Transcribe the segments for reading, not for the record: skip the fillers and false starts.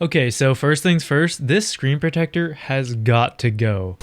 Okay, so first things first, this screen protector has got to go.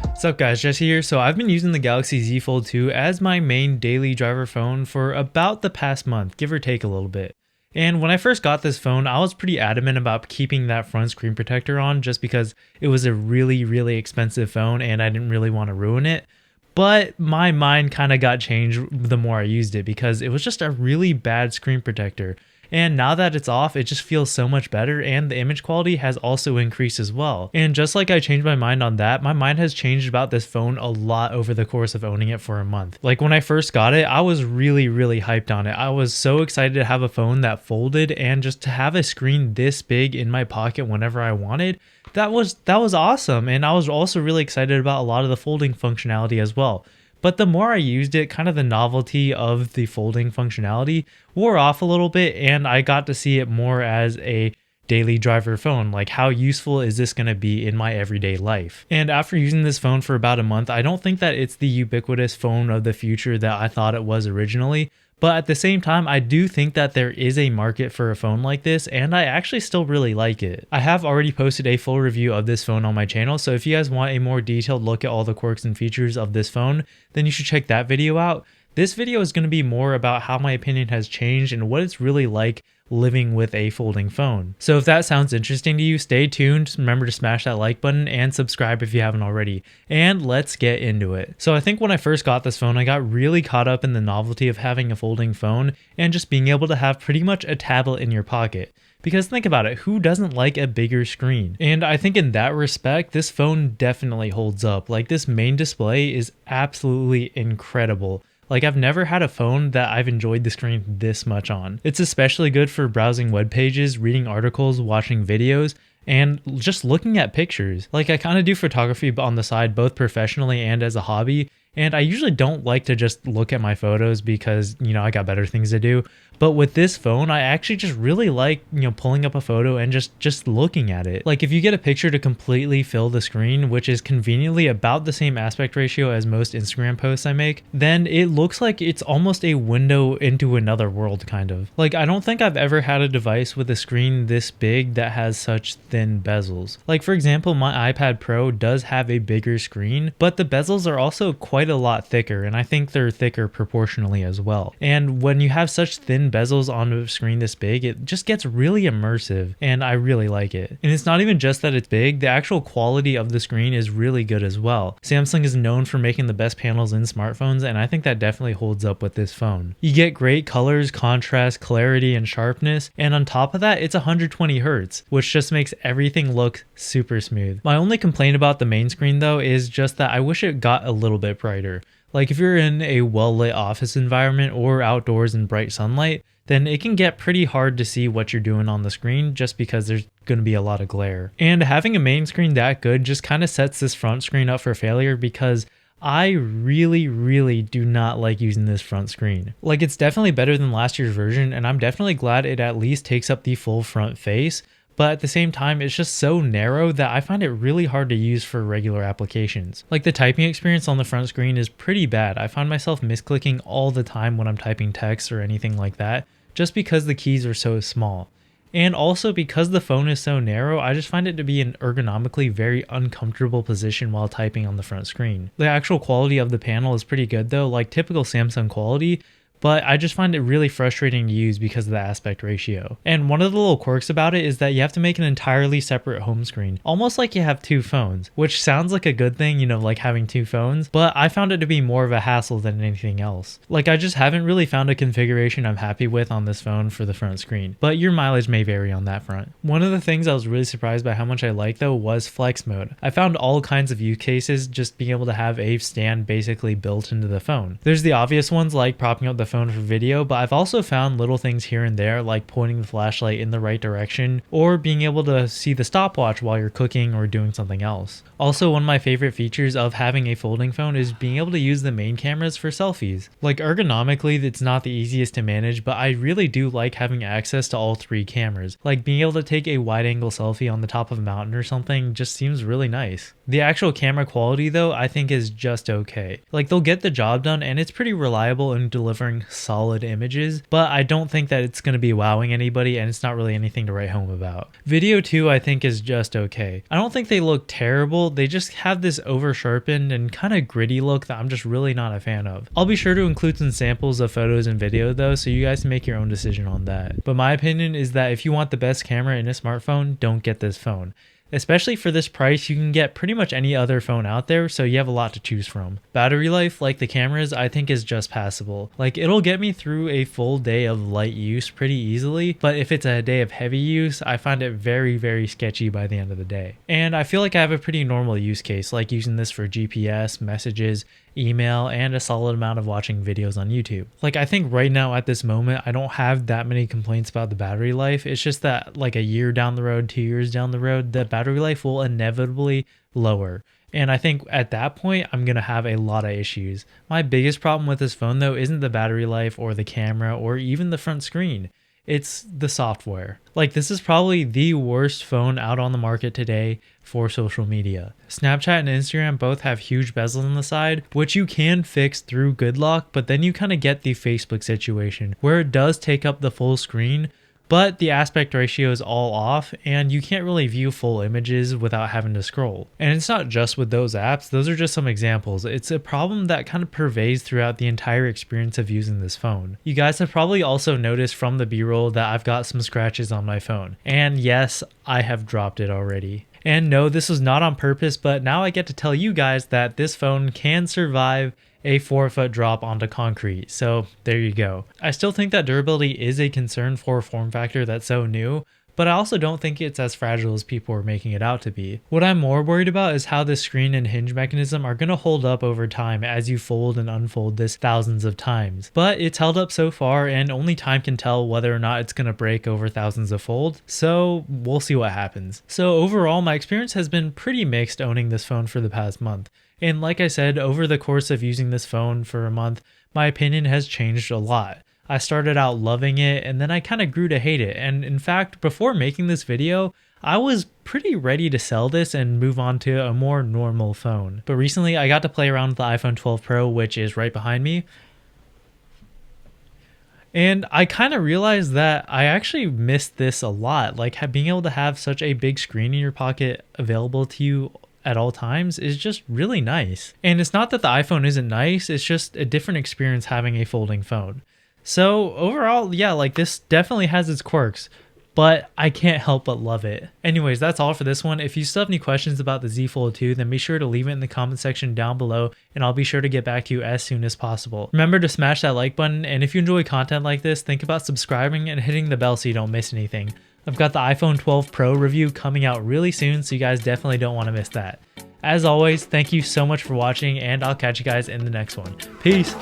What's up guys, Jesse here. So I've been using the Galaxy Z Fold 2 as my main daily driver phone for about the past month, give or take a little bit. And when I first got this phone, I was pretty adamant about keeping that front screen protector on just because it was a really expensive phone and I didn't really want to ruin it. But my mind kind of got changed the more I used it because it was just a really bad screen protector. And now that it's off, it just feels so much better, and the image quality has also increased as well. And just like I changed my mind on that, my mind has changed about this phone a lot over the course of owning it for a month. Like when I first got it, I was really hyped on it. I was so excited to have a phone that folded and just to have a screen this big in my pocket whenever I wanted. That was awesome. And I was also really excited about a lot of the folding functionality as well. But the more I used it, kind of the novelty of the folding functionality wore off a little bit, and I got to see it more as a daily driver phone. Like, how useful is this going to be in my everyday life? And after using this phone for about a month, I don't think that it's the ubiquitous phone of the future that I thought it was originally. But at the same time, I do think that there is a market for a phone like this, and I actually still really like it. I have already posted a full review of this phone on my channel, so if you guys want a more detailed look at all the quirks and features of this phone, then you should check that video out. This video is going to be more about how my opinion has changed and what it's really like living with a folding phone. So if that sounds interesting to you, stay tuned. Just remember to smash that like button and subscribe if you haven't already. And let's get into it. So I think when I first got this phone, I got really caught up in the novelty of having a folding phone and just being able to have pretty much a tablet in your pocket. Because think about it, who doesn't like a bigger screen? And I think in that respect, this phone definitely holds up. Like, this main display is absolutely incredible. Like, I've never had a phone that I've enjoyed the screen this much on. It's especially good for browsing web pages, reading articles, watching videos, and just looking at pictures. Like, I kind of do photography on the side, both professionally and as a hobby. And I usually don't like to just look at my photos because, I got better things to do. But with this phone, I actually just really like, pulling up a photo and just looking at it. Like, if you get a picture to completely fill the screen, which is conveniently about the same aspect ratio as most Instagram posts I make, then it looks like it's almost a window into another world, kind of. Like, I don't think I've ever had a device with a screen this big that has such thin bezels. Like, for example, my iPad Pro does have a bigger screen, but the bezels are also quite a lot thicker, and I think they're thicker proportionally as well. And when you have such thin bezels on a screen this big, it just gets really immersive, and I really like it. And it's not even just that it's big, the actual quality of the screen is really good as well. Samsung is known for making the best panels in smartphones, and I think that definitely holds up with this phone. You get great colors, contrast, clarity, and sharpness, and on top of that, it's 120 Hz, which just makes everything look super smooth. My only complaint about the main screen though is just that I wish it got a little bit brighter. Like, if you're in a well-lit office environment or outdoors in bright sunlight, then it can get pretty hard to see what you're doing on the screen just because there's going to be a lot of glare. And having a main screen that good just kind of sets this front screen up for failure because I really do not like using this front screen. Like, it's definitely better than last year's version, and I'm definitely glad it at least takes up the full front face. But at the same time, it's just so narrow that I find it really hard to use for regular applications. Like, the typing experience on the front screen is pretty bad. I find myself misclicking all the time when I'm typing text or anything like that, just because the keys are so small. And also because the phone is so narrow, I just find it to be an ergonomically very uncomfortable position while typing on the front screen. The actual quality of the panel is pretty good though, like typical Samsung quality, but I just find it really frustrating to use because of the aspect ratio. And one of the little quirks about it is that you have to make an entirely separate home screen, almost like you have two phones, which sounds like a good thing, like having two phones, but I found it to be more of a hassle than anything else. Like, I just haven't really found a configuration I'm happy with on this phone for the front screen, but your mileage may vary on that front. One of the things I was really surprised by how much I liked though was flex mode. I found all kinds of use cases just being able to have a stand basically built into the phone. There's the obvious ones like propping up the phone for video, but I've also found little things here and there like pointing the flashlight in the right direction or being able to see the stopwatch while you're cooking or doing something else. Also, one of my favorite features of having a folding phone is being able to use the main cameras for selfies. Like ergonomically, it's not the easiest to manage, but I really do like having access to all three cameras. Like being able to take a wide angle selfie on the top of a mountain or something just seems really nice. The actual camera quality though, I think is just okay. Like they'll get the job done and it's pretty reliable in delivering solid images, but I don't think that it's going to be wowing anybody and it's not really anything to write home about. Video too, I think is just okay. I don't think they look terrible, they just have this over sharpened and kind of gritty look that I'm just really not a fan of. I'll be sure to include some samples of photos and video though, so you guys can make your own decision on that. But my opinion is that if you want the best camera in a smartphone, don't get this phone. Especially for this price, you can get pretty much any other phone out there, so you have a lot to choose from. Battery life, like the cameras, I think is just passable. Like it'll get me through a full day of light use pretty easily, but if it's a day of heavy use, I find it very, very sketchy by the end of the day. And I feel like I have a pretty normal use case, like using this for GPS, messages, email, and a solid amount of watching videos on YouTube. Like I think right now at this moment, I don't have that many complaints about the battery life. It's just that like a year down the road, 2 years down the road, the battery life will inevitably lower. And I think at that point, I'm going to have a lot of issues. My biggest problem with this phone though isn't the battery life or the camera or even the front screen. It's the software. Like this is probably the worst phone out on the market today for social media. Snapchat and Instagram both have huge bezels on the side, which you can fix through GoodLock, but then you kind of get the Facebook situation where it does take up the full screen, but the aspect ratio is all off and you can't really view full images without having to scroll. And it's not just with those apps, those are just some examples. It's a problem that kind of pervades throughout the entire experience of using this phone. You guys have probably also noticed from the B-roll that I've got some scratches on my phone. And yes, I have dropped it already. And no, this was not on purpose, but now I get to tell you guys that this phone can survive a 4-foot drop onto concrete. So there you go. I still think that durability is a concern for a form factor that's so new, but I also don't think it's as fragile as people are making it out to be. What I'm more worried about is how the screen and hinge mechanism are going to hold up over time as you fold and unfold this thousands of times. But it's held up so far and only time can tell whether or not it's going to break over thousands of folds, so we'll see what happens. So overall, my experience has been pretty mixed owning this phone for the past month. And like I said, over the course of using this phone for a month, my opinion has changed a lot. I started out loving it and then I kind of grew to hate it. And in fact, before making this video, I was pretty ready to sell this and move on to a more normal phone. But recently I got to play around with the iPhone 12 Pro, which is right behind me. And I kind of realized that I actually missed this a lot. Like being able to have such a big screen in your pocket available to you at all times is just really nice. And it's not that the iPhone isn't nice, it's just a different experience having a folding phone. So overall, yeah, like this definitely has its quirks, but I can't help but love it. Anyways, that's all for this one. If you still have any questions about the Z Fold 2, then be sure to leave it in the comment section down below and I'll be sure to get back to you as soon as possible. Remember to smash that like button, and if you enjoy content like this, think about subscribing and hitting the bell so you don't miss anything. I've got the iPhone 12 Pro review coming out really soon, so you guys definitely don't want to miss that. As always, thank you so much for watching, and I'll catch you guys in the next one. Peace!